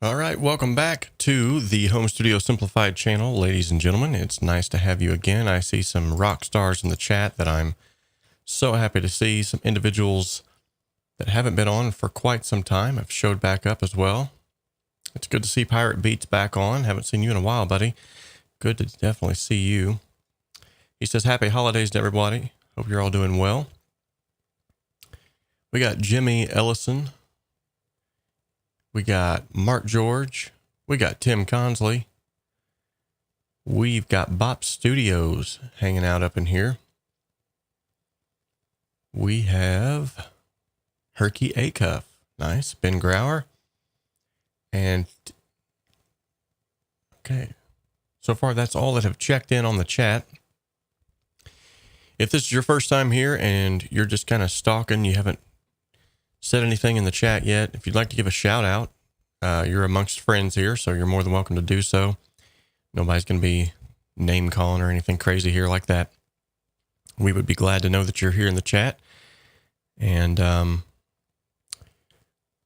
All right, welcome back to the Home Studio Simplified channel, ladies and gentlemen. It's nice to have you again. I see some rock stars in the chat that I'm so happy to see. Some individuals that haven't been on for quite some time have showed back up as well. It's good to see Pirate Beats back on. Haven't seen you in a while, buddy. Good to definitely see you. He says, happy holidays to everybody. Hope you're all doing well. We got Jimmy Ellison. We got Mark George. We got Tim Consley. We've got Bop Studios hanging out up in here. We have Herky Acuff. Nice. Ben Grauer. And okay. So far, that's all that have checked in on the chat. If this is your first time here and you're just kind of stalking, you haven't said anything in the chat yet, if you'd like to give a shout out, you're amongst friends here, so you're more than welcome to do so. Nobody's going to be name calling or anything crazy here like that. We would be glad to know that you're here in the chat. And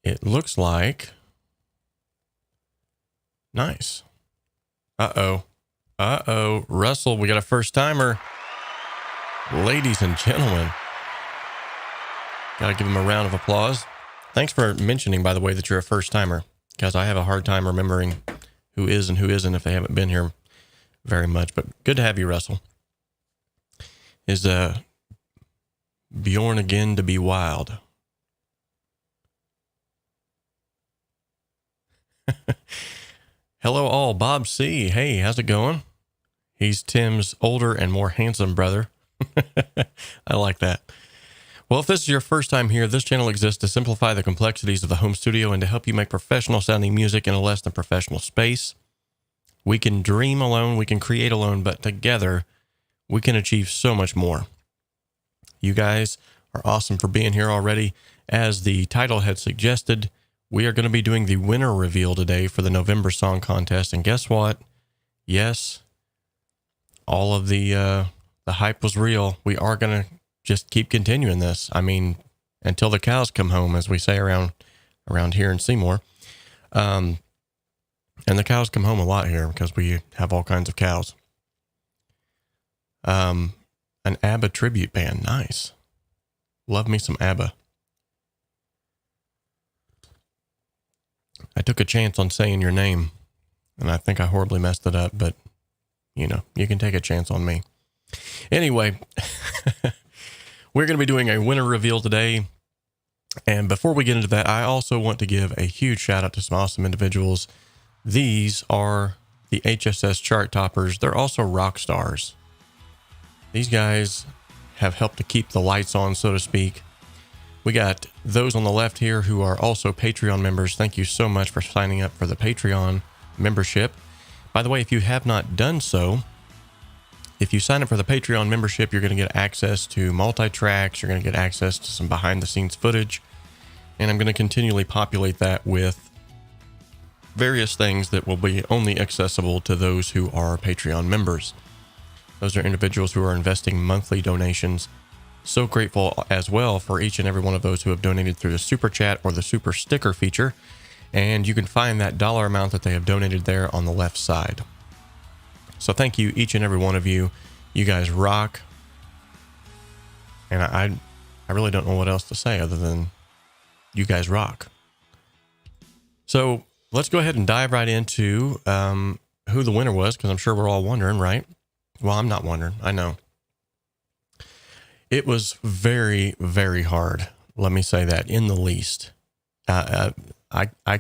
it looks like nice. Russell, we got a first timer. Ladies and gentlemen, gotta give him a round of applause. Thanks for mentioning, by the way, that you're a first timer, because I have a hard time remembering who is and who isn't if they haven't been here very much. But good to have you, Russell. Is Bjorn again to be wild? Hello all, Bob C. Hey, how's it going? He's Tim's older and more handsome brother. I like that. Well, if this is your first time here, this channel exists to simplify the complexities of the home studio and to help you make professional sounding music in a less than professional space. We can dream alone, we can create alone, but together we can achieve so much more. You guys are awesome for being here already. As the title had suggested, we are going to be doing the winner reveal today for the November Song Contest. And guess what? Yes, all of the hype was real. We are going to just keep continuing this. I mean, until the cows come home, as we say around here in Seymour. And the cows come home a lot here because we have all kinds of cows. An ABBA tribute band. Nice. Love me some ABBA. I took a chance on saying your name, and I think I horribly messed it up, but, you know, you can take a chance on me. Anyway, we're going to be doing a winner reveal today. And before we get into that, I also want to give a huge shout out to some awesome individuals. These are the HSS chart toppers. They're also rock stars. These guys have helped to keep the lights on, so to speak. We got those on the left here who are also Patreon members. Thank you so much for signing up for the Patreon membership. By the way, if you have not done so, if you sign up for the Patreon membership, you're going to get access to multi-tracks. You're going to get access to some behind-the-scenes footage. And I'm going to continually populate that with various things that will be only accessible to those who are Patreon members. Those are individuals who are investing monthly donations. So grateful as well for each and every one of those who have donated through the Super Chat or the Super Sticker feature. And you can find that dollar amount that they have donated there on the left side. So thank you, each and every one of you. You guys rock. And I really don't know what else to say other than you guys rock. So let's go ahead and dive right into who the winner was, because I'm sure we're all wondering, right? Well, I'm not wondering. I know. It was very, very hard. Let me say that in the least. I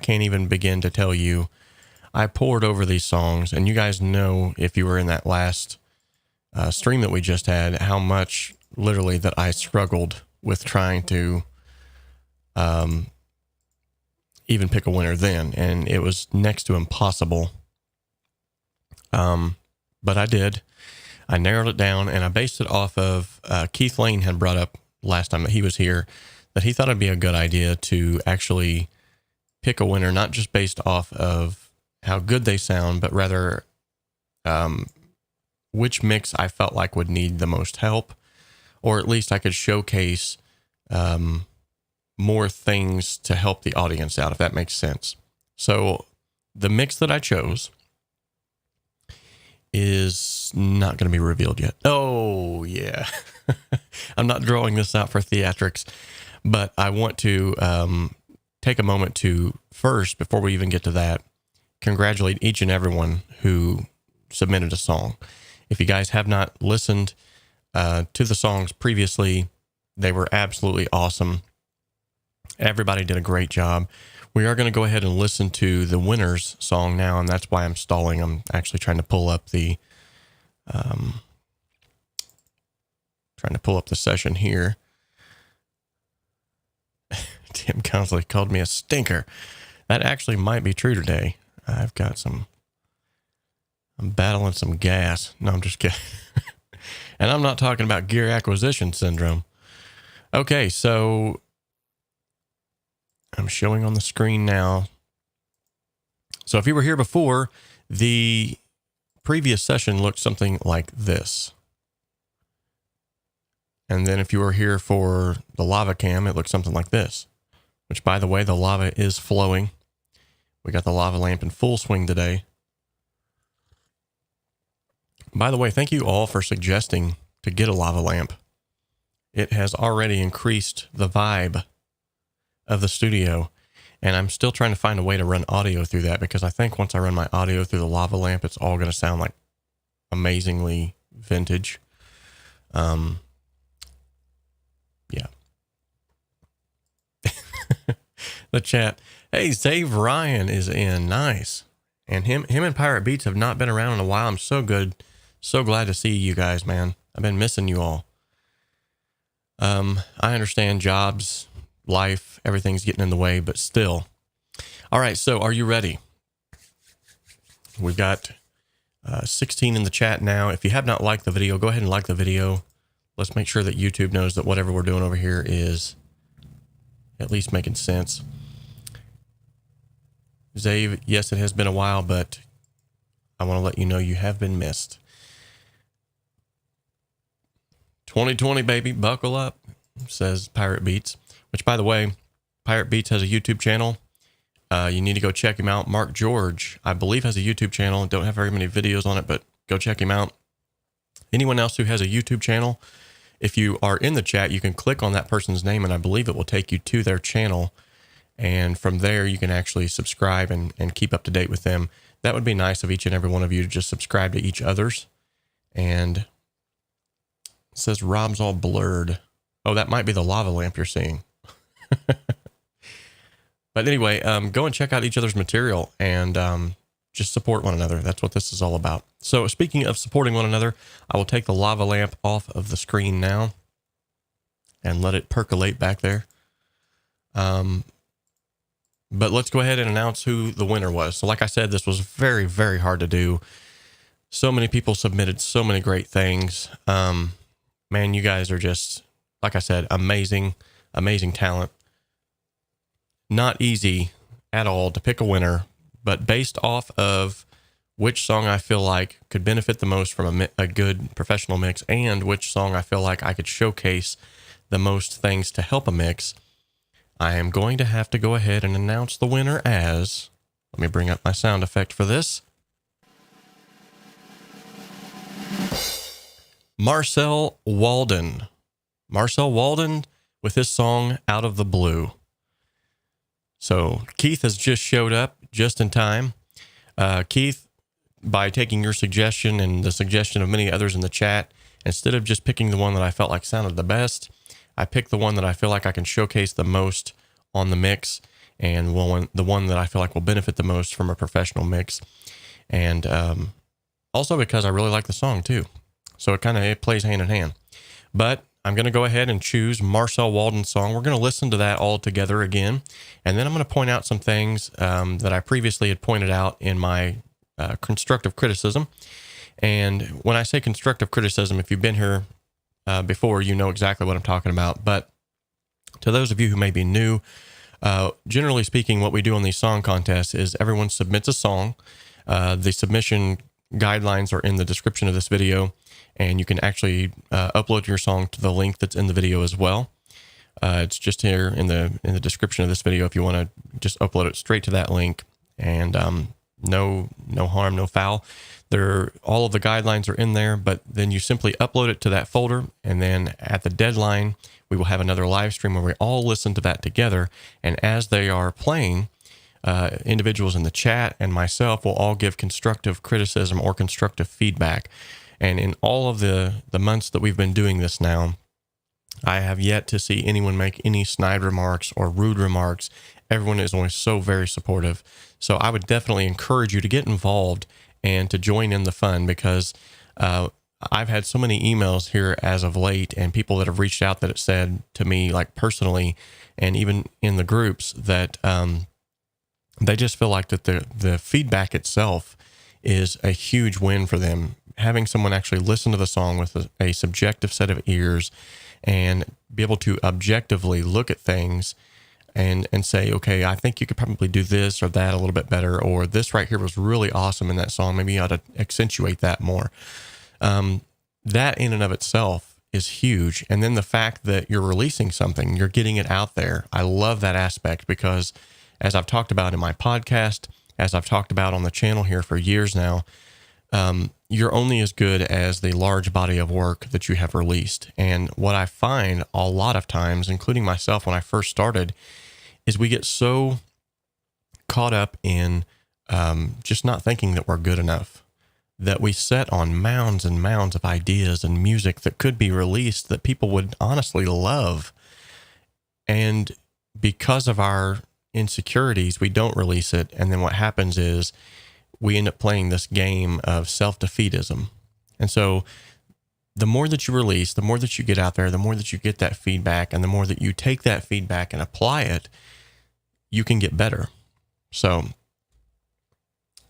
can't even begin to tell you. I poured over these songs, and you guys know, if you were in that last stream that we just had, how much literally that I struggled with trying to even pick a winner then, and it was next to impossible. But I did. I narrowed it down, and I based it off of Keith Lane had brought up last time that he was here, that he thought it'd be a good idea to actually pick a winner, not just based off of how good they sound, but rather which mix I felt like would need the most help, or at least I could showcase more things to help the audience out, if that makes sense. So the mix that I chose is not going to be revealed yet. Oh, yeah. I'm not drawing this out for theatrics, but I want to take a moment to first, before we even get to that, congratulate each and everyone who submitted a song. If you guys have not listened to the songs previously, they were absolutely awesome. Everybody did a great job. We are going to go ahead and listen to the winner's song now, and that's why I'm stalling. I'm actually trying to pull up the session here. Tim Consley called me a stinker. That actually might be true today. I'm battling some gas. No, I'm just kidding. And I'm not talking about gear acquisition syndrome. Okay, so I'm showing on the screen now. So if you were here before, the previous session looked something like this. And then if you were here for the lava cam, it looked something like this, which, by the way, the lava is flowing. We got the lava lamp in full swing today. By the way, thank you all for suggesting to get a lava lamp. It has already increased the vibe of the studio, and I'm still trying to find a way to run audio through that, because I think once I run my audio through the lava lamp, it's all going to sound like amazingly vintage. Yeah. The chat. Hey, Save Ryan is in. Nice. And him and Pirate Beats have not been around in a while. I'm so glad to see you guys, man. I've been missing you all. I understand jobs, life, everything's getting in the way, but still. All right, so are you ready? We've got 16 in the chat now. If you have not liked the video, go ahead and like the video. Let's make sure that YouTube knows that whatever we're doing over here is at least making sense. Zave, yes, it has been a while, but I want to let you know you have been missed. 2020, baby, buckle up, says Pirate Beats, which, by the way, Pirate Beats has a YouTube channel. You need to go check him out. Mark George, I believe, has a YouTube channel. Don't have very many videos on it, but go check him out. Anyone else who has a YouTube channel, if you are in the chat, you can click on that person's name, and I believe it will take you to their channel. And from there, you can actually subscribe and keep up to date with them. That would be nice of each and every one of you to just subscribe to each other's. And it says Rob's all blurred. Oh, that might be the lava lamp you're seeing. But anyway, go and check out each other's material and just support one another. That's what this is all about. So speaking of supporting one another, I will take the lava lamp off of the screen now and let it percolate back there. But let's go ahead and announce who the winner was. So like I said, this was very, very hard to do. So many people submitted so many great things. Man, you guys are just, like I said, amazing, amazing talent. Not easy at all to pick a winner, but based off of which song I feel like could benefit the most from a good professional mix, and which song I feel like I could showcase the most things to help a mix, I am going to have to go ahead and announce the winner as, let me bring up my sound effect for this, Marcel Walden. Marcel Walden with his song Out of the Blue. So Keith has just showed up just in time. Keith, by taking your suggestion and the suggestion of many others in the chat, instead of just picking the one that I felt like sounded the best, I picked the one that I feel like I can showcase the most on the mix, and the one that I feel like will benefit the most from a professional mix. And also because I really like the song too. So it plays hand in hand. But I'm going to go ahead and choose Marcel Walden's song. We're going to listen to that all together again. And then I'm going to point out some things that I previously had pointed out in my constructive criticism. And when I say constructive criticism, if you've been here before, you know exactly what I'm talking about. But to those of you who may be new, generally speaking, what we do on these song contests is everyone submits a song. The submission guidelines are in the description of this video, and you can actually upload your song to the link that's in the video as well. It's just here in the description of this video if you want to just upload it straight to that link. And no harm, no foul. All of the guidelines are in there, but then you simply upload it to that folder, and then at the deadline, we will have another live stream where we all listen to that together. And as they are playing, individuals in the chat and myself will all give constructive criticism or constructive feedback. And in all of the months that we've been doing this now, I have yet to see anyone make any snide remarks or rude remarks. Everyone is always so very supportive. So I would definitely encourage you to get involved and to join in the fun, because I've had so many emails here as of late, and people that have reached out that have said to me, like personally, and even in the groups, that they just feel like that the feedback itself is a huge win for them. Having someone actually listen to the song with a subjective set of ears and be able to objectively look at things and say, okay, I think you could probably do this or that a little bit better, or this right here was really awesome in that song. Maybe you ought to accentuate that more. That in and of itself is huge. And then the fact that you're releasing something, you're getting it out there. I love that aspect, because as I've talked about in my podcast, as I've talked about on the channel here for years now, you're only as good as the large body of work that you have released. And what I find a lot of times, including myself when I first started, is we get so caught up in just not thinking that we're good enough, that we set on mounds and mounds of ideas and music that could be released that people would honestly love. And because of our insecurities, we don't release it. And then what happens is we end up playing this game of self-defeatism. And so the more that you release, the more that you get out there, the more that you get that feedback, and the more that you take that feedback and apply it, you can get better. So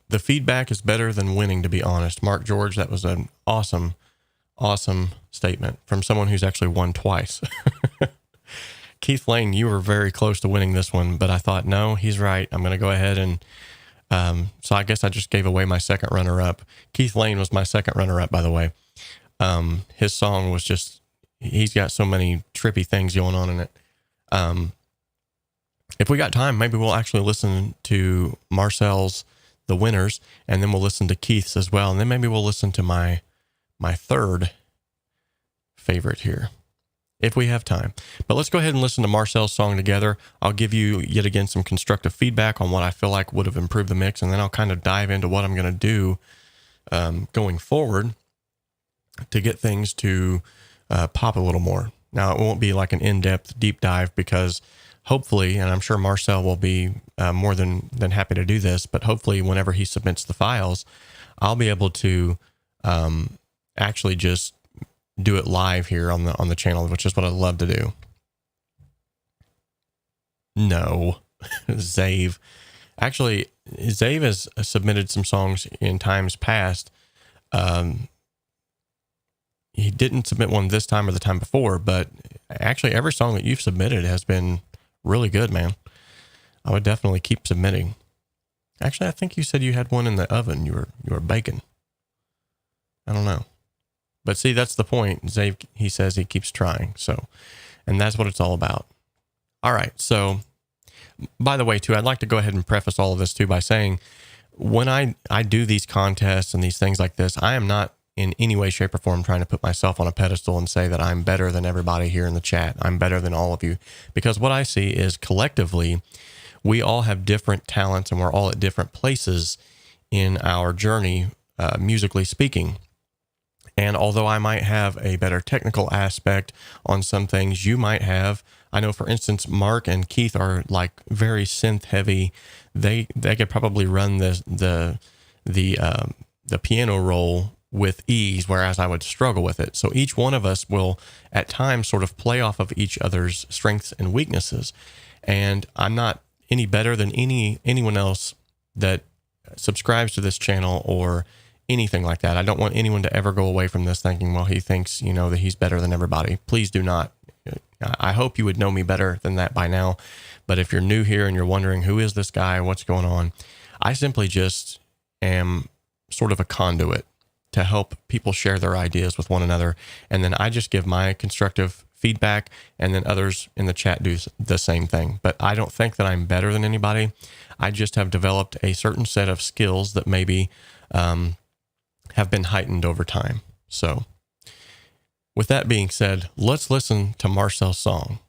the feedback is better than winning, to be honest. Mark George, that was an awesome, awesome statement from someone who's actually won twice. Keith Lane, you were very close to winning this one, but I thought, no, he's right. I'm going to go ahead and so I guess I just gave away my second runner-up. Keith Lane was my second runner-up, by the way. His song was just, he's got so many trippy things going on in it. If we got time, maybe we'll actually listen to Marcel's The Winners, and then we'll listen to Keith's as well. And then maybe we'll listen to my third favorite here, if we have time. But let's go ahead and listen to Marcel's song together. I'll give you yet again some constructive feedback on what I feel like would have improved the mix, and then I'll kind of dive into what I'm going to do going forward to get things to pop a little more. Now, it won't be like an in-depth deep dive, because hopefully, and I'm sure Marcel will be more than happy to do this, but hopefully whenever he submits the files, I'll be able to actually just do it live here on the channel, which is what I love to do. No, Zave. Actually, Zave has submitted some songs in times past. He didn't submit one this time or the time before, but actually every song that you've submitted has been really good, man. I would definitely keep submitting. Actually, I think you said you had one in the oven. You were baking. I don't know. But see, that's the point. Zave, he says he keeps trying. So, and that's what it's all about. All right. So, by the way, too, I'd like to go ahead and preface all of this, too, by saying when I do these contests and these things like this, I am not in any way, shape, or form trying to put myself on a pedestal and say that I'm better than everybody here in the chat. I'm better than all of you. Because what I see is collectively, we all have different talents, and we're all at different places in our journey, musically speaking. And although I might have a better technical aspect on some things, you might have, I know, for instance, Mark and Keith are like very synth heavy. They could probably run the piano roll with ease, whereas I would struggle with it. So each one of us will at times sort of play off of each other's strengths and weaknesses. And I'm not any better than anyone else that subscribes to this channel or anything like that. I don't want anyone to ever go away from this thinking, well, he thinks, that he's better than everybody. Please do not. I hope you would know me better than that by now. But if you're new here and you're wondering, who is this guy? What's going on? I simply just am sort of a conduit to help people share their ideas with one another. And then I just give my constructive feedback, and then others in the chat do the same thing. But I don't think that I'm better than anybody. I just have developed a certain set of skills that maybe have been heightened over time. So with that being said, let's listen to Marcel's song.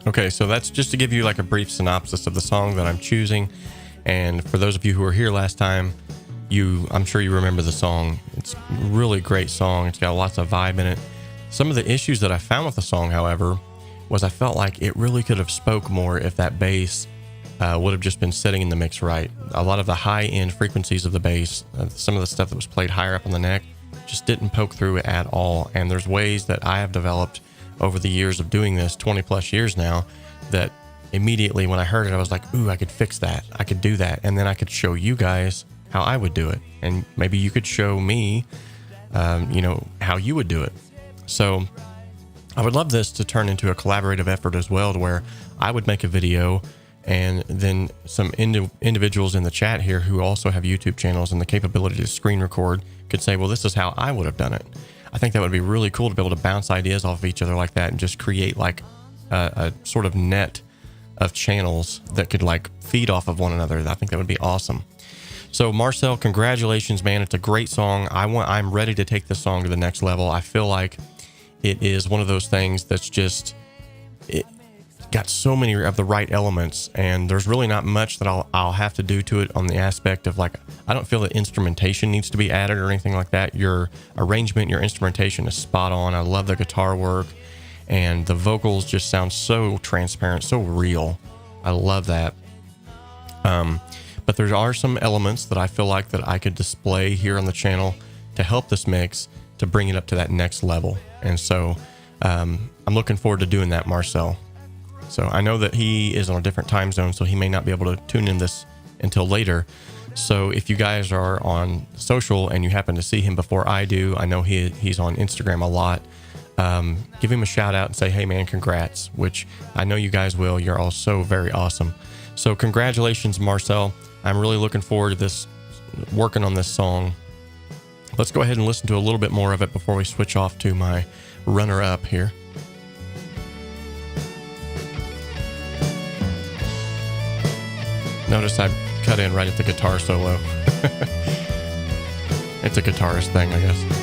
Okay, so that's just to give you like a brief synopsis of the song that I'm choosing. And for those of you who were here last time, I'm sure you remember the song. It's a really great song. It's got lots of vibe in it. Some of the issues that I found with the song, however, was I felt like it really could have spoke more if that bass would have just been sitting in the mix right. A lot of the high-end frequencies of the bass, some of the stuff that was played higher up on the neck, just didn't poke through at all. And there's ways that I have developed over the years of doing this, 20 plus years now, that immediately when I heard it, I was like, ooh, I could fix that. I could do that. And then I could show you guys how I would do it. And maybe you could show me, how you would do it. So I would love this to turn into a collaborative effort as well, to where I would make a video and then some individuals in the chat here who also have YouTube channels and the capability to screen record could say, well, this is how I would have done it. I think that would be really cool to be able to bounce ideas off of each other like that and just create like a sort of net of channels that could like feed off of one another. I think that would be awesome. So Marcel, congratulations, man. It's a great song. I'm ready to take this song to the next level. I feel like it is one of those things that's just, it got so many of the right elements, and there's really not much that I'll have to do to it on the aspect of like, I don't feel that instrumentation needs to be added or anything like that. Your arrangement, your instrumentation is spot on. I love the guitar work, and the vocals just sound so transparent, so real. I love that. But there are some elements that I feel like that I could display here on the channel to help this mix to bring it up to that next level. And so I'm looking forward to doing that, Marcel. So I know that he is on a different time zone, so he may not be able to tune in this until later. So if you guys are on social and you happen to see him before I do, I know he's on Instagram a lot. Give him a shout out and say, hey man, congrats, which I know you guys will. You're all so very awesome. So congratulations, Marcel. I'm really looking forward to this, working on this song. Let's go ahead and listen to a little bit more of it before we switch off to my runner-up here. Notice I cut in right at the guitar solo. It's a guitarist thing, I guess.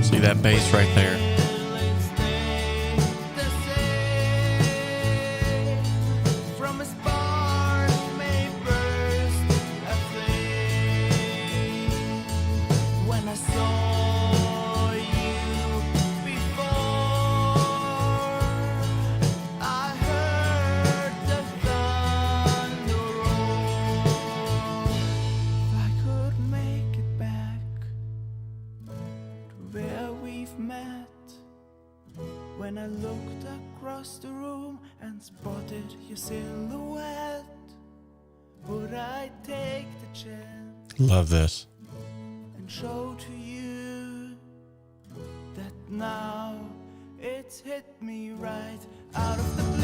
See that bass right there? Met When I looked across the room and spotted your silhouette, would I take the chance? Love this. And show to you that now it's hit me right out of the blue.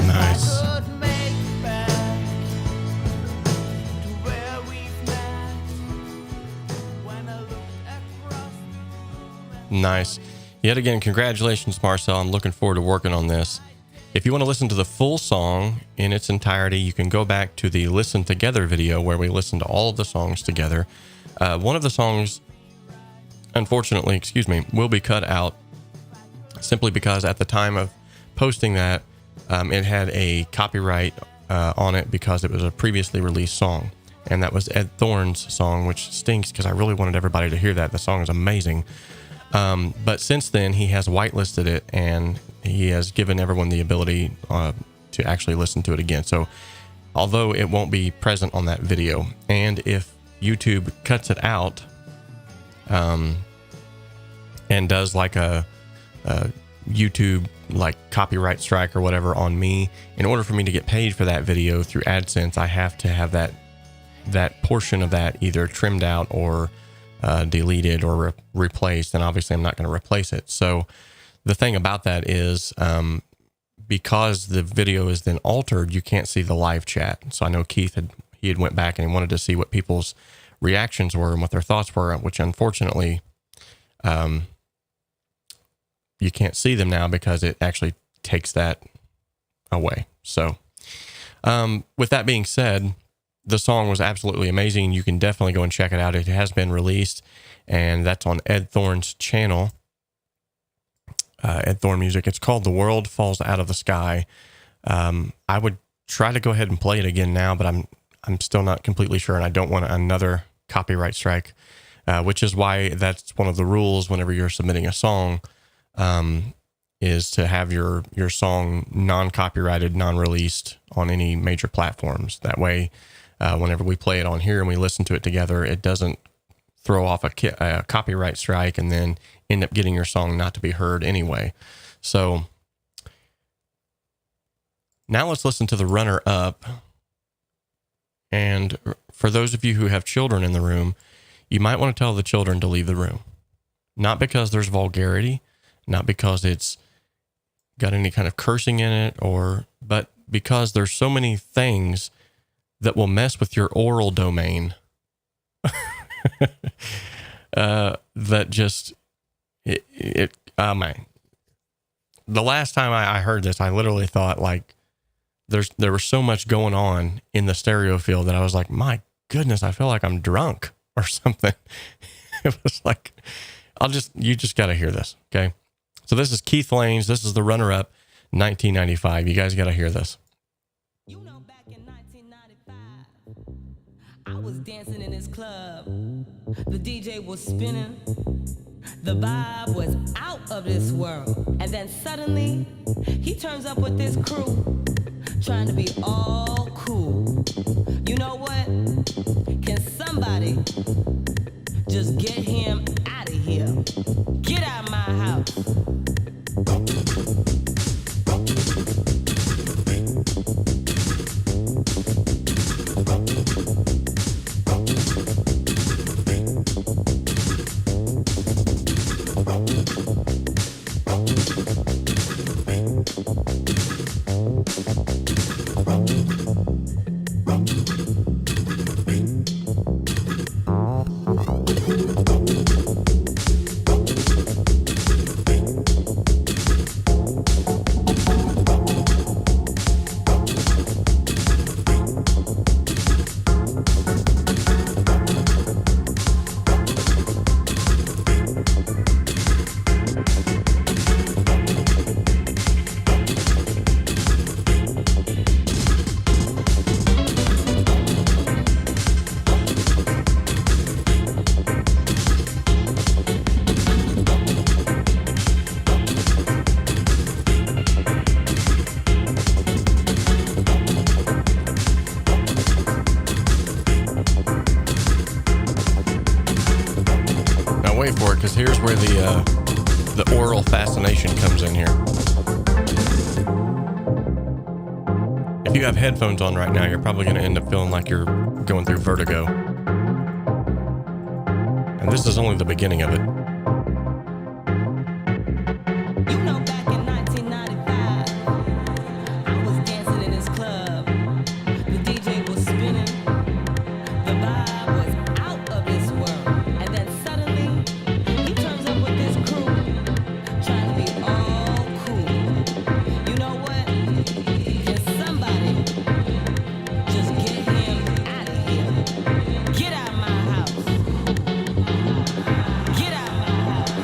Nice. I could make it back to where we've met. When I looked across the room. Nice. Yet again, congratulations, Marcel. I'm looking forward to working on this. If you want to listen to the full song in its entirety, you can go back to the Listen Together video where we listen to all of the songs together. One of the songs, unfortunately, will be cut out simply because at the time of posting that, it had a copyright on it because it was a previously released song. And that was Ed Thorne's song, which stinks because I really wanted everybody to hear that. The song is amazing. But since then, he has whitelisted it and he has given everyone the ability to actually listen to it again. So although it won't be present on that video, and if YouTube cuts it out and does like a YouTube like copyright strike or whatever on me, in order for me to get paid for that video through AdSense, I have to have that portion of that either trimmed out or deleted or replaced, and obviously I'm not going to replace it. So the thing about that is because the video is then altered, you can't see the live chat. So I know Keith had went back and he wanted to see what people's reactions were and what their thoughts were, which unfortunately you can't see them now because it actually takes that away. So with that being said, the song was absolutely amazing. You can definitely go and check it out. It has been released, and that's on Ed Thorne's channel, Ed Thorne Music. It's called The World Falls Out of the Sky. I would try to go ahead and play it again now, but I'm still not completely sure, and I don't want another copyright strike, which is why that's one of the rules whenever you're submitting a song, is to have your song non-copyrighted, non-released on any major platforms. That way, whenever we play it on here and we listen to it together, it doesn't throw off a copyright strike and then end up getting your song not to be heard anyway. So now let's listen to the runner-up. And for those of you who have children in the room, you might want to tell the children to leave the room. Not because there's vulgarity, not because it's got any kind of cursing in it, but because there's so many things that will mess with your oral domain that just man. The last time I heard this, I literally thought like there was so much going on in the stereo field that I was like, my goodness, I feel like I'm drunk or something. It was like, you just got to hear this. Okay. So this is Keith Lane's. This is the runner-up, 1995. You guys got to hear this. You know, back in 1995, I was dancing in this club. The DJ was spinning. The vibe was out of this world. And then suddenly, he turns up with this crew, trying to be all cool. You know what? Can somebody just get him out of here? Get out of my house. the oral fascination comes in here. If you have headphones on right now, you're probably going to end up feeling like you're going through vertigo. And this is only the beginning of it. You know, back in 1995, I was dancing in this club. The DJ was spinning. The vibe was out of this world. And then suddenly, he turns up with this crew, trying to be all cool. You know what? Can somebody just get him out of here? Get out of my house. Get out of my house.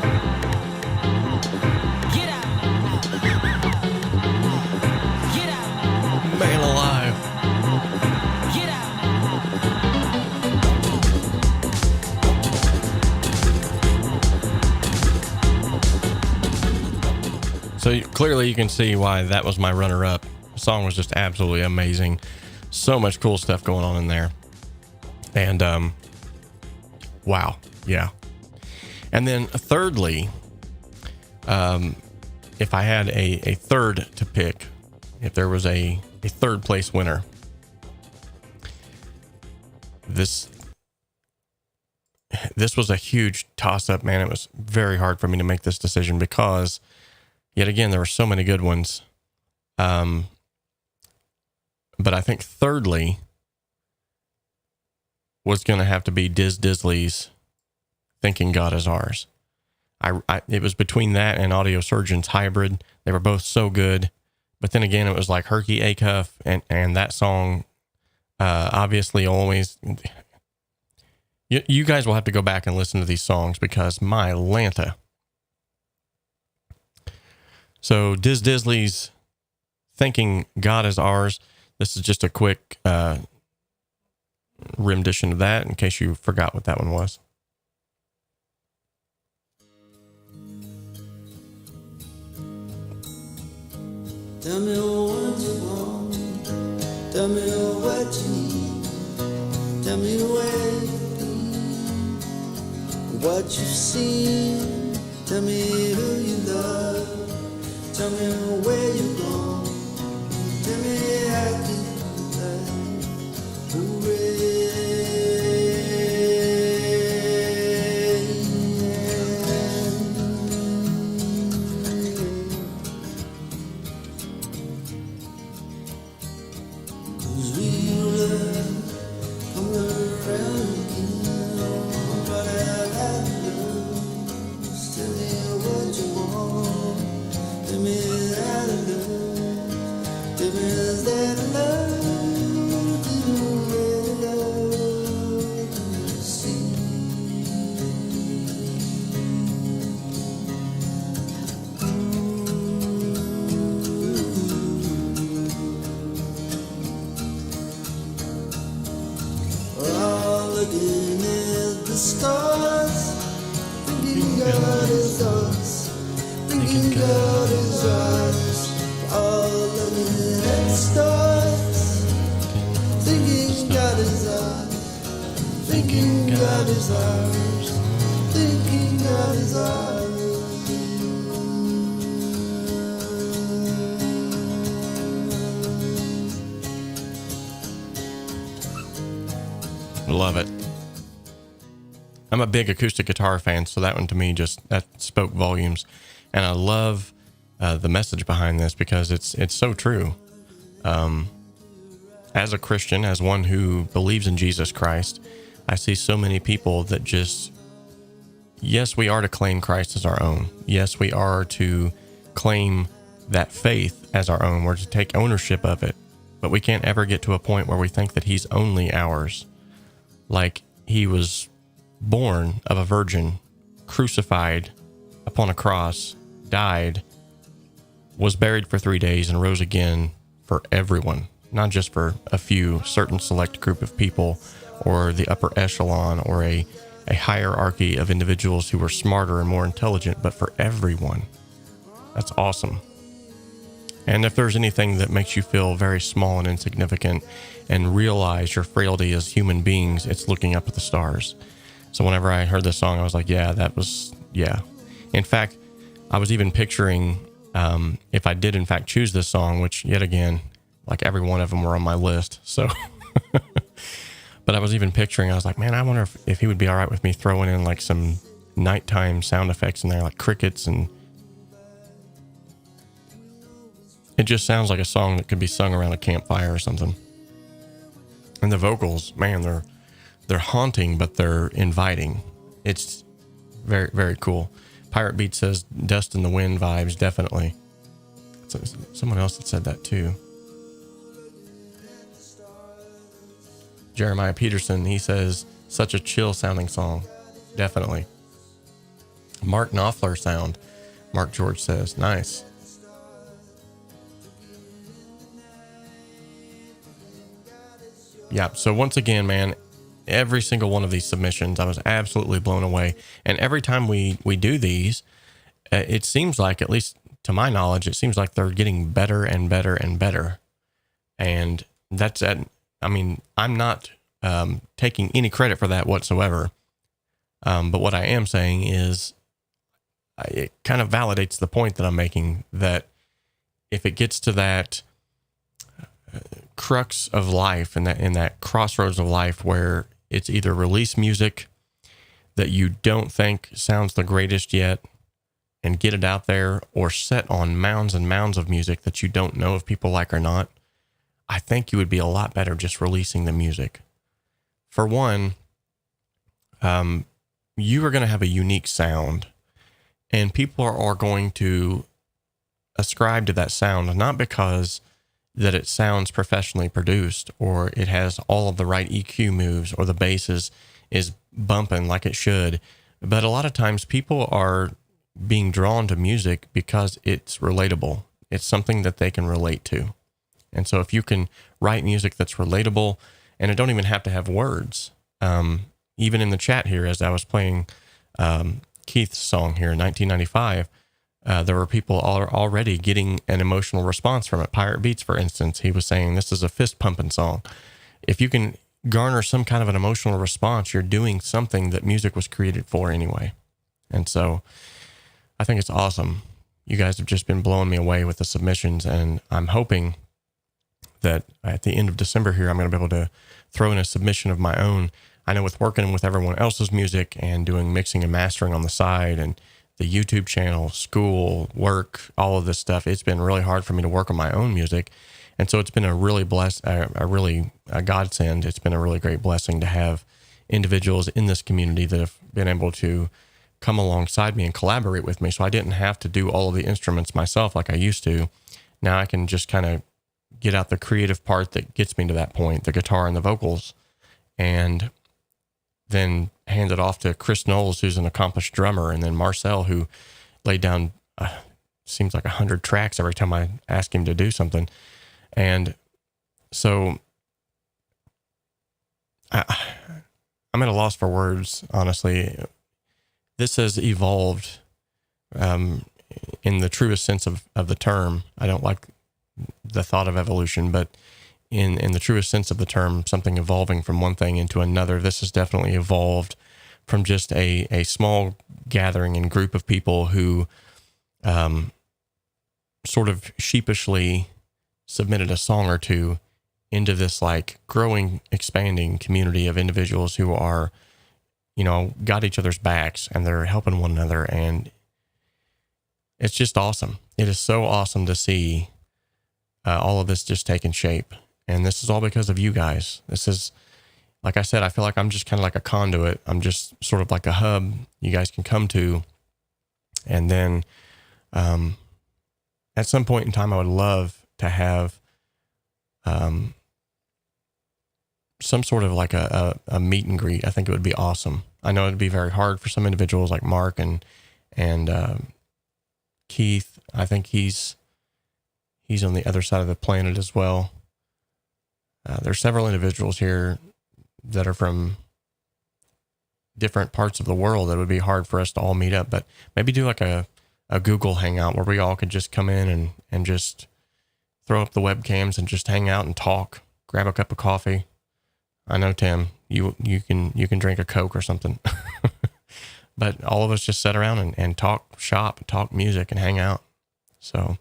Get out of my house. Get out of my house. Man alive. Get out of my house. So clearly you can see why that was my runner-up. The song was just absolutely amazing. So much cool stuff going on in there. And, wow. Yeah. And then thirdly, if I had a third to pick, if there was a third place winner, this was a huge toss-up, man. It was very hard for me to make this decision because, yet again, there were so many good ones. But I think thirdly was going to have to be Diz Disley's Thinking God Is Ours. It was between that and Audio Surgeon's Hybrid. They were both so good. But then again, it was like Herky Acuff and that song, obviously always... You guys will have to go back and listen to these songs because my Lanta. So Diz Disley's Thinking God Is Ours. This is just a quick rendition of that in case you forgot what that one was. Tell me what you want. Tell me what you need. Tell me where you've been, what you've seen. Tell me who you love. Tell me where you're going. Tell me how you love. Hooray. Love it. I'm a big acoustic guitar fan, so that one to me that spoke volumes. And I love the message behind this because it's so true. As a Christian, as one who believes in Jesus Christ, I see so many people that just, yes, we are to claim Christ as our own. Yes, we are to claim that faith as our own. We're to take ownership of it. But we can't ever get to a point where we think that he's only ours. Like he was born of a virgin, crucified upon a cross, died, was buried for 3 days, and rose again for everyone, not just for a few certain select group of people or the upper echelon or a hierarchy of individuals who were smarter and more intelligent, but for everyone. That's awesome. And if there's anything that makes you feel very small and insignificant and realize your frailty as human beings, it's looking up at the stars. So whenever I heard this song, I was like, yeah. In fact, I was even picturing if I did in fact choose this song, which yet again, like every one of them were on my list. So, but I was even picturing, I was like, man, I wonder if he would be all right with me throwing in like some nighttime sound effects in there, like crickets, and it just sounds like a song that could be sung around a campfire or something. And the vocals, man, they're haunting, but they're inviting. It's very, very cool. Pirate Beat says Dust in the Wind vibes, definitely. So, someone else had said that too. Jeremiah Peterson, he says, such a chill sounding song. Definitely. Mark Knopfler sound, Mark George says, nice. Yeah, so once again, man, every single one of these submissions, I was absolutely blown away. And every time we do these, it seems like, at least to my knowledge, it seems like they're getting better and better and better. And that's I mean, I'm not taking any credit for that whatsoever. But what I am saying is it kind of validates the point that I'm making, that if it gets to that crux of life and in that crossroads of life where it's either release music that you don't think sounds the greatest yet and get it out there, or set on mounds and mounds of music that you don't know if people like or not, I think you would be a lot better just releasing the music. For one, you are going to have a unique sound, and people are going to ascribe to that sound, not because that it sounds professionally produced or it has all of the right EQ moves or the bass is bumping like it should. But a lot of times people are being drawn to music because it's relatable. It's something that they can relate to. And so if you can write music that's relatable, and it don't even have to have words. Even in the chat here, as I was playing Keith's song here in 1995, there were people already getting an emotional response from it. Pirate Beats, for instance, he was saying this is a fist pumping song. If you can garner some kind of an emotional response, you're doing something that music was created for anyway. And so I think it's awesome. You guys have just been blowing me away with the submissions, and I'm hoping that at the end of December here, I'm going to be able to throw in a submission of my own. I know with working with everyone else's music and doing mixing and mastering on the side, and the YouTube channel, school, work, all of this stuff, it's been really hard for me to work on my own music. And so it's been a really a godsend. It's been a really great blessing to have individuals in this community that have been able to come alongside me and collaborate with me. So I didn't have to do all of the instruments myself like I used to. Now I can just kind of get out the creative part that gets me to that point, the guitar and the vocals, and then hand it off to Chris Knowles, who's an accomplished drummer, and then Marcel, who laid down, seems like 100 tracks every time I ask him to do something. And so I'm at a loss for words, honestly. This has evolved in the truest sense of the term. I don't like the thought of evolution, but in the truest sense of the term, something evolving from one thing into another. This has definitely evolved from just a small gathering and group of people who sort of sheepishly submitted a song or two into this like growing, expanding community of individuals who are, you know, got each other's backs and they're helping one another. And it's just awesome. It is so awesome to see all of this just taking shape. And this is all because of you guys. This is, like I said, I feel like I'm just kind of like a conduit. I'm just sort of like a hub you guys can come to. And then at some point in time, I would love to have some sort of like a meet and greet. I think it would be awesome. I know it'd be very hard for some individuals like Mark and Keith. I think he's on the other side of the planet as well. There's several individuals here that are from different parts of the world that would be hard for us to all meet up, but maybe do like a Google hangout where we all could just come in and just throw up the webcams and just hang out and talk, grab a cup of coffee. I know, Tim, you can drink a Coke or something. but all of us just sat around and talk shop, talk music, and hang out. So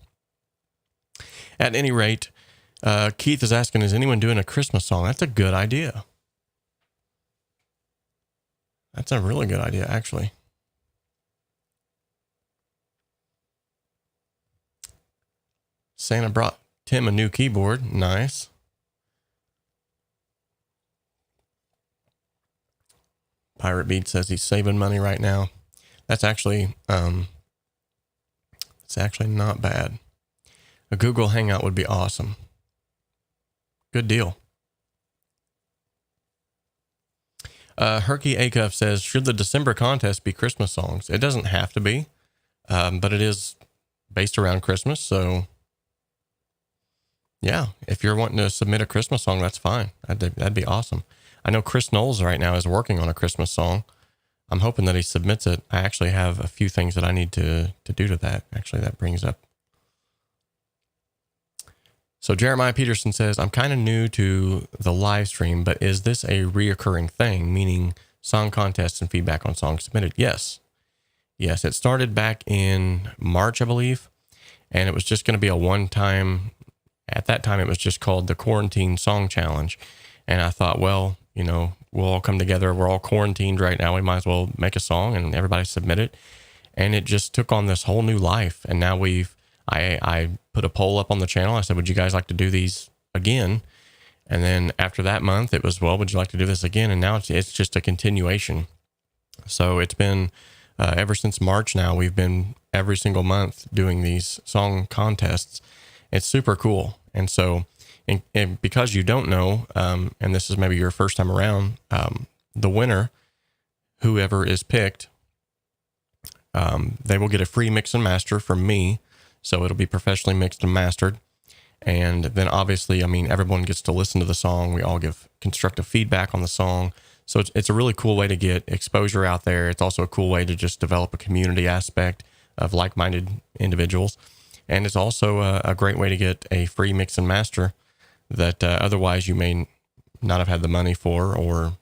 at any rate, Keith is asking, is anyone doing a Christmas song? That's a good idea. That's a really good idea, actually. Santa brought Tim a new keyboard. Nice. Pirate Beat says he's saving money right now. That's actually, it's actually not bad. A Google Hangout would be awesome. Good deal. Herky Acuff says, should the December contest be Christmas songs? It doesn't have to be, but it is based around Christmas. So yeah, if you're wanting to submit a Christmas song, that's fine. That'd be awesome. I know Chris Knowles right now is working on a Christmas song. I'm hoping that he submits it. I actually have a few things that I need to do to that. Actually, that brings up. So Jeremiah Peterson says, I'm kind of new to the live stream, but is this a reoccurring thing, meaning song contests and feedback on songs submitted? Yes. Yes, it started back in March, I believe, and it was just going to be a one-time. At that time, it was just called the Quarantine Song Challenge. And I thought, well, you know, we'll all come together. We're all quarantined right now. We might as well make a song and everybody submit it. And it just took on this whole new life. And now I put a poll up on the channel. I said, would you guys like to do these again? And then after that month, it was, well, would you like to do this again? And now it's just a continuation. So it's been, ever since March now, we've been every single month doing these song contests. It's super cool. And so, and because you don't know, and this is maybe your first time around, the winner, whoever is picked, they will get a free mix and master from me. So it'll be professionally mixed and mastered. And then obviously, I mean, everyone gets to listen to the song. We all give constructive feedback on the song. So it's a really cool way to get exposure out there. It's also a cool way to just develop a community aspect of like-minded individuals. And it's also a great way to get a free mix and master that otherwise you may not have had the money for or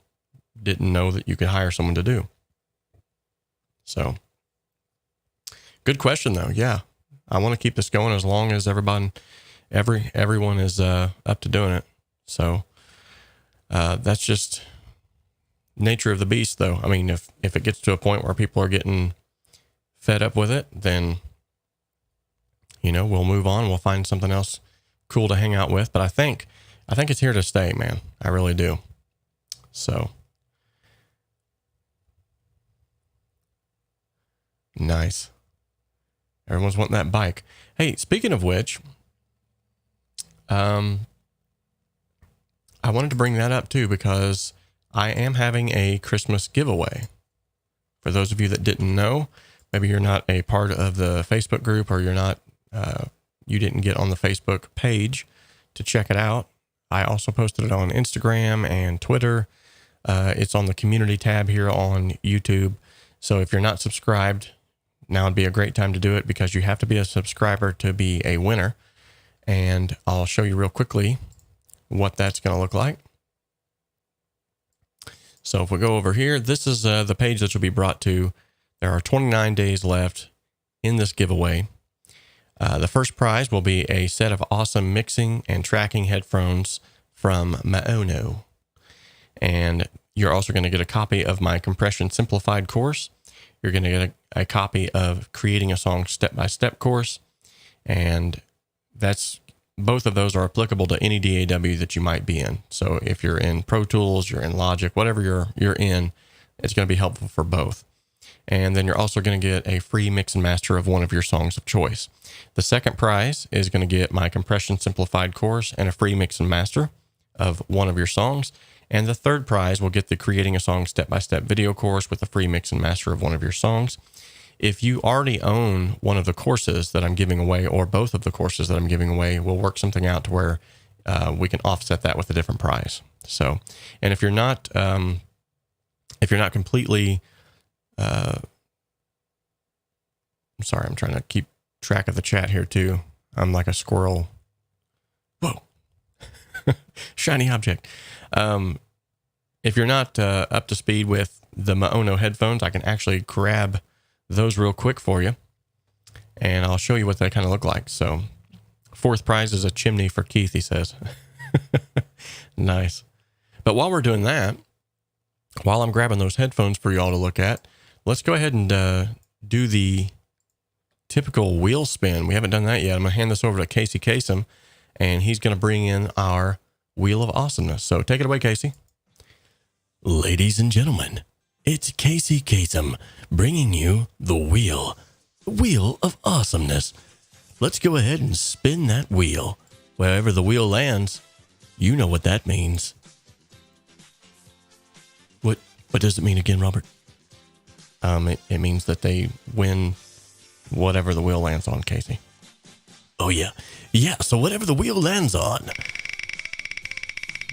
didn't know that you could hire someone to do. So, good question though. Yeah, I want to keep this going as long as everyone is up to doing it. So that's just nature of the beast, though. I mean, if it gets to a point where people are getting fed up with it, then you know, we'll move on. We'll find something else cool to hang out with. But I think it's here to stay, man. I really do. So nice. Everyone's wanting that bike. Hey, speaking of which, I wanted to bring that up too, because I am having a Christmas giveaway. For those of you that didn't know, maybe you're not a part of the Facebook group, or you didn't get on the Facebook page to check it out. I also posted it on Instagram and Twitter. It's on the community tab here on YouTube. So if you're not subscribed, now would be a great time to do it, because you have to be a subscriber to be a winner. And I'll show you real quickly what that's going to look like. So if we go over here, this is the page that you'll be brought to. There are 29 days left in this giveaway. The first prize will be a set of awesome mixing and tracking headphones from Maono. And you're also going to get a copy of my Compression Simplified course. You're going to get a copy of Creating a Song Step-by-Step course. And both of those are applicable to any DAW that you might be in. So if you're in Pro Tools, you're in Logic, whatever you're in, it's going to be helpful for both. And then you're also going to get a free mix and master of one of your songs of choice. The second prize is going to get my Compression Simplified course and a free mix and master of one of your songs. And the third prize will get the Creating a Song Step-by-Step video course with a free mix and master of one of your songs. If you already own one of the courses that I'm giving away, or both of the courses that I'm giving away, we'll work something out to where we can offset that with a different prize. So, and if you're not completely, I'm sorry, I'm trying to keep track of the chat here too. I'm like a squirrel. Whoa, shiny object. If you're not up to speed with the Maono headphones, I can actually grab those real quick for you, and I'll show you what they kind of look like. So, fourth prize is a chimney for Keith, he says. Nice. But while we're doing that, while I'm grabbing those headphones for you all to look at, let's go ahead and do the typical wheel spin. We haven't done that yet. I'm going to hand this over to Casey Kasem, and he's going to bring in our Wheel of Awesomeness. So take it away, Casey. Ladies and gentlemen, it's Casey Kasem bringing you the Wheel of Awesomeness. Let's go ahead and spin that wheel. Wherever the wheel lands, you know what that means. What does it mean again, Robert? It means that they win whatever the wheel lands on, Casey. Oh, yeah. Yeah, so whatever the wheel lands on,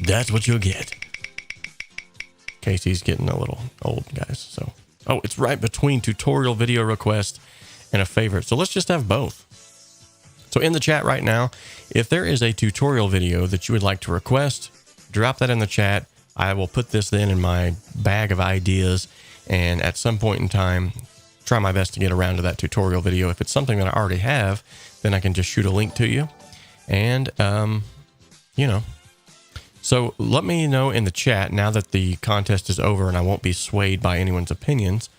that's what you'll get. Casey's getting a little old, guys. So, it's right between tutorial video request and a favorite. So let's just have both. So in the chat right now, if there is a tutorial video that you would like to request, drop that in the chat. I will put this then in my bag of ideas, and at some point in time, try my best to get around to that tutorial video. If it's something that I already have, then I can just shoot a link to you. And, so let me know in the chat, now that the contest is over and I won't be swayed by anyone's opinions.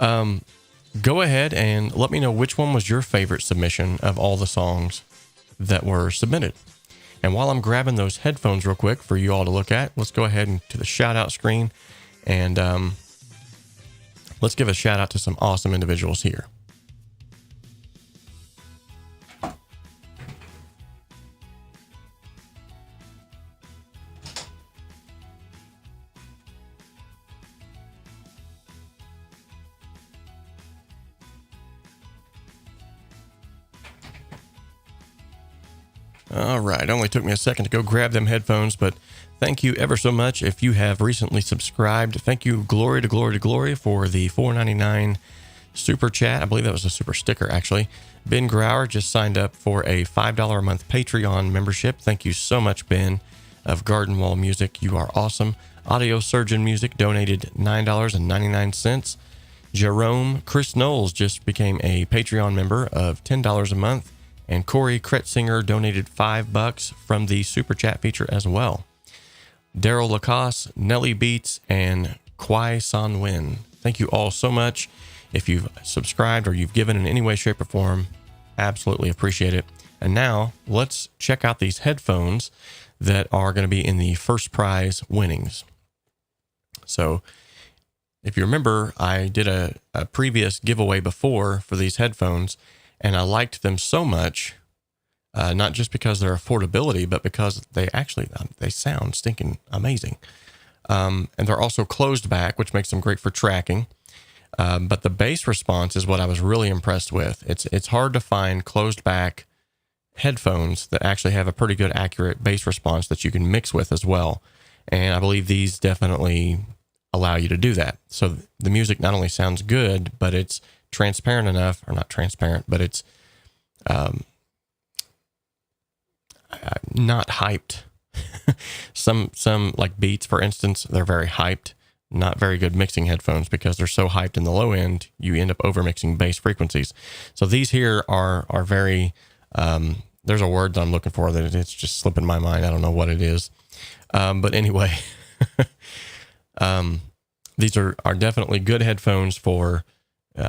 Go ahead and let me know which one was your favorite submission of all the songs that were submitted. And while I'm grabbing those headphones real quick for you all to look at, let's go ahead and to the shout out screen, and let's give a shout out to some awesome individuals here. All right, only took me a second to go grab them headphones, but thank you ever so much. If you have recently subscribed, thank you, Glory to Glory to Glory, for the $4.99 super chat. I believe that was a super sticker, actually. Ben Grauer just signed up for a $5 a month Patreon membership. Thank you so much, Ben, of Garden Wall Music. You are awesome. Audio Surgeon Music donated $9.99. Jerome Chris Knowles just became a Patreon member of $10 a month. And Corey Kretzinger donated $5 from the super chat feature as well. Daryl Lacoste, Nelly Beats, and Kwai San Win. Thank you all so much. If you've subscribed or you've given in any way, shape, or form, absolutely appreciate it. And now let's check out these headphones that are going to be in the first prize winnings. So if you remember, I did a previous giveaway before for these headphones, and I liked them so much, not just because of their affordability, but because they sound stinking amazing. And they're also closed back, which makes them great for tracking. But the bass response is what I was really impressed with. It's hard to find closed back headphones that actually have a pretty good, accurate bass response that you can mix with as well. And I believe these definitely allow you to do that. So the music not only sounds good, but it's transparent enough, or not transparent, but it's not hyped. some like Beats, for instance, they're very hyped. Not very good mixing headphones because they're so hyped in the low end, you end up over mixing bass frequencies. So these here are very, there's a word that I'm looking for that it's just slipping my mind. I don't know what it is. But anyway, these are definitely good headphones for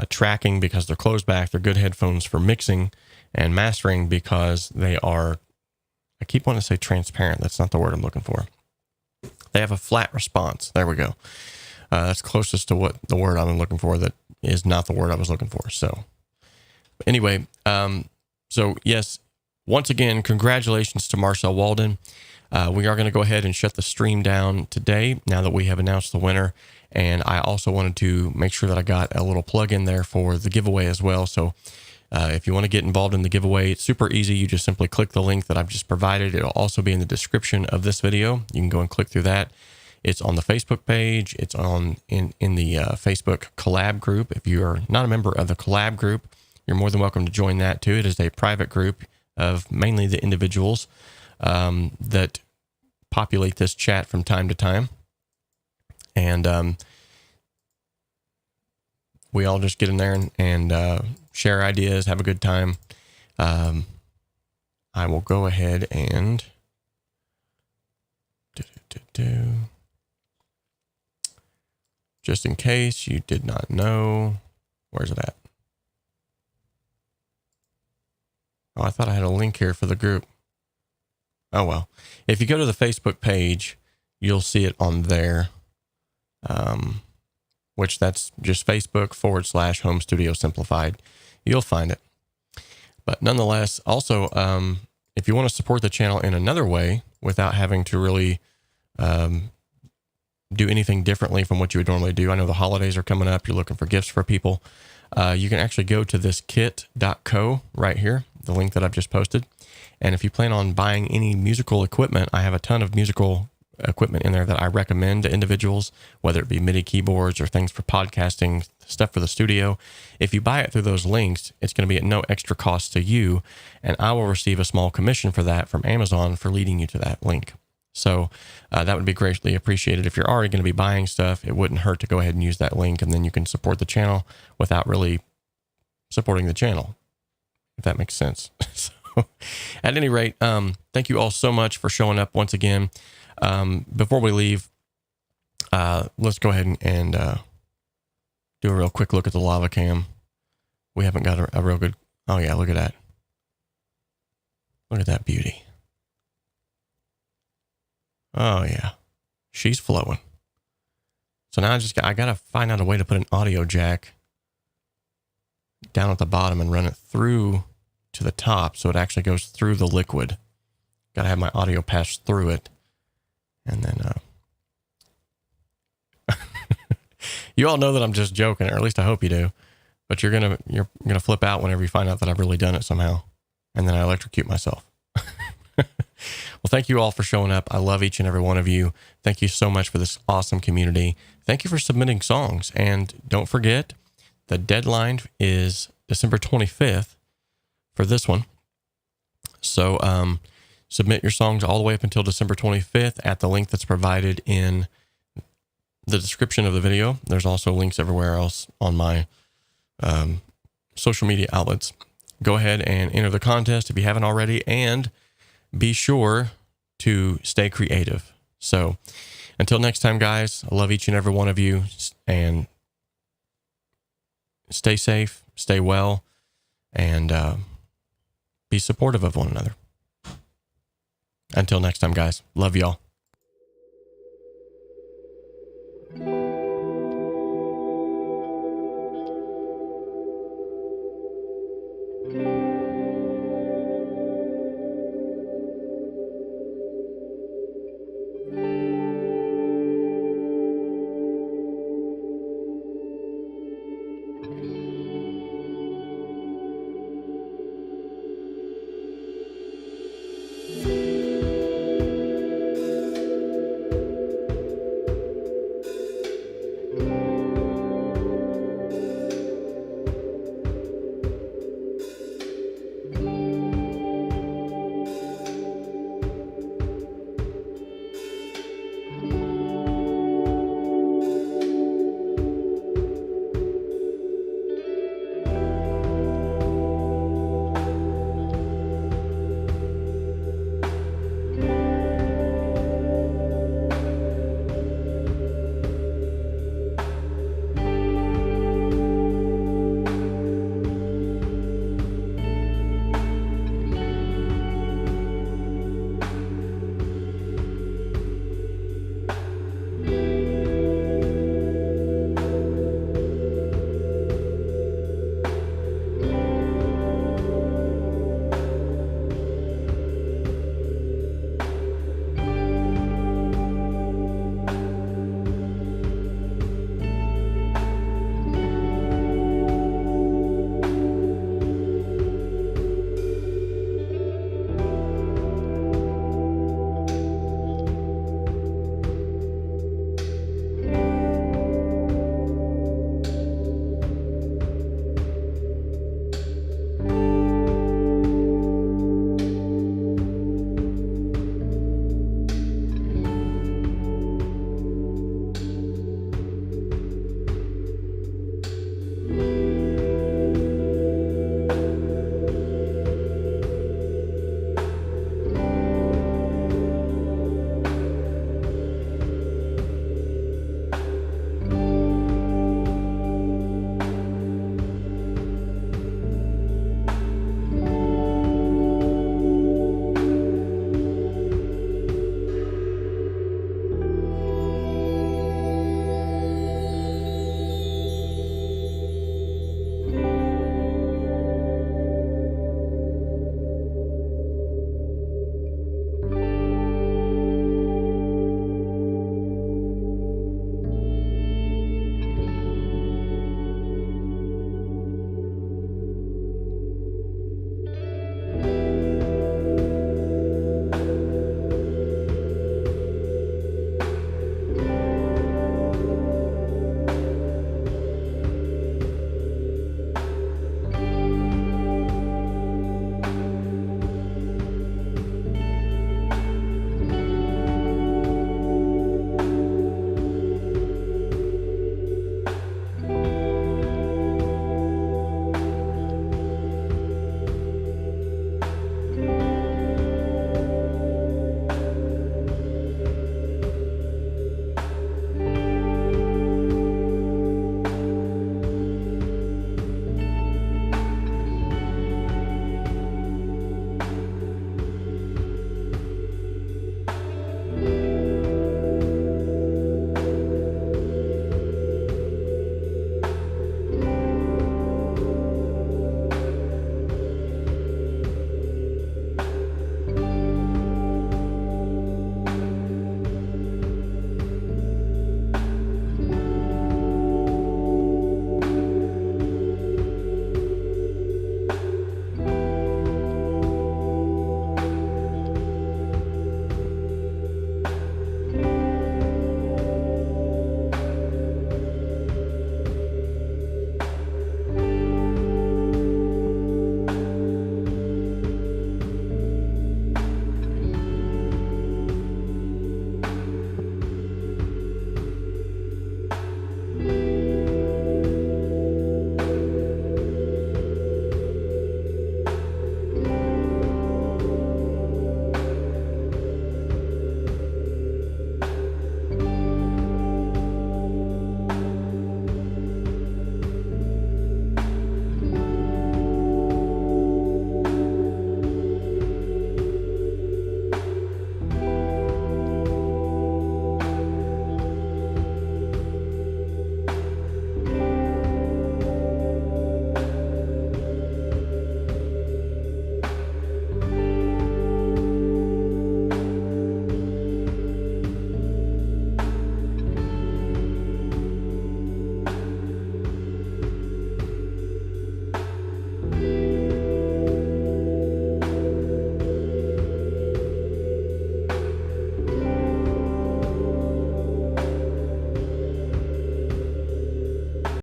tracking because they're closed back. They're good headphones for mixing and mastering because they are, I keep wanting to say transparent. That's not the word I'm looking for. They have a flat response. There we go. That's closest to what the word I'm looking for that is not the word I was looking for. So anyway, so yes, once again, congratulations to Marcel Walden. We are going to go ahead and shut the stream down today now that we have announced the winner. And I also wanted to make sure that I got a little plug in there for the giveaway as well. So if you want to get involved in the giveaway, it's super easy. You just simply click the link that I've just provided. It'll also be in the description of this video. You can go and click through that. It's on the Facebook page. It's on in the Facebook collab group. If you are not a member of the collab group, you're more than welcome to join that too. It is a private group of mainly the individuals that populate this chat from time to time. And we all just get in there and share ideas, have a good time. I will go ahead and just in case you did not know, where's it at? Oh, I thought I had a link here for the group. Oh, well, if you go to the Facebook page, you'll see it on there. Which that's just Facebook.com/Home Studio Simplified. You'll find it. But nonetheless, also, if you want to support the channel in another way without having to really do anything differently from what you would normally do. I know the holidays are coming up. You're looking for gifts for people. You can actually go to this kit.co right here, the link that I've just posted. And if you plan on buying any musical equipment, I have a ton of musical equipment in there that I recommend to individuals, whether it be MIDI keyboards or things for podcasting, stuff for the studio. If you buy it through those links, it's going to be at no extra cost to you, and I will receive a small commission for that from Amazon for leading you to that link. So that would be greatly appreciated. If you're already going to be buying stuff, it wouldn't hurt to go ahead and use that link, and then you can support the channel without really supporting the channel, if that makes sense. So at any rate, thank you all so much for showing up once again. Before we leave, let's go ahead and do a real quick look at the lava cam. We haven't got a real good... Oh yeah, look at that. Look at that beauty. Oh yeah, she's flowing. So now I gotta find out a way to put an audio jack down at the bottom and run it through to the top so it actually goes through the liquid. Gotta have my audio pass through it. And then you all know that I'm just joking, or at least I hope you do. But you're gonna flip out whenever you find out that I've really done it somehow, and then I electrocute myself. Well, thank you all for showing up. I love each and every one of you. Thank you so much for this awesome community. Thank you for submitting songs, and don't forget the deadline is December 25th for this one. So submit your songs all the way up until December 25th at the link that's provided in the description of the video. There's also links everywhere else on my social media outlets. Go ahead and enter the contest if you haven't already, and be sure to stay creative. So until next time, guys, I love each and every one of you, and stay safe, stay well, and be supportive of one another. Until next time, guys, love y'all.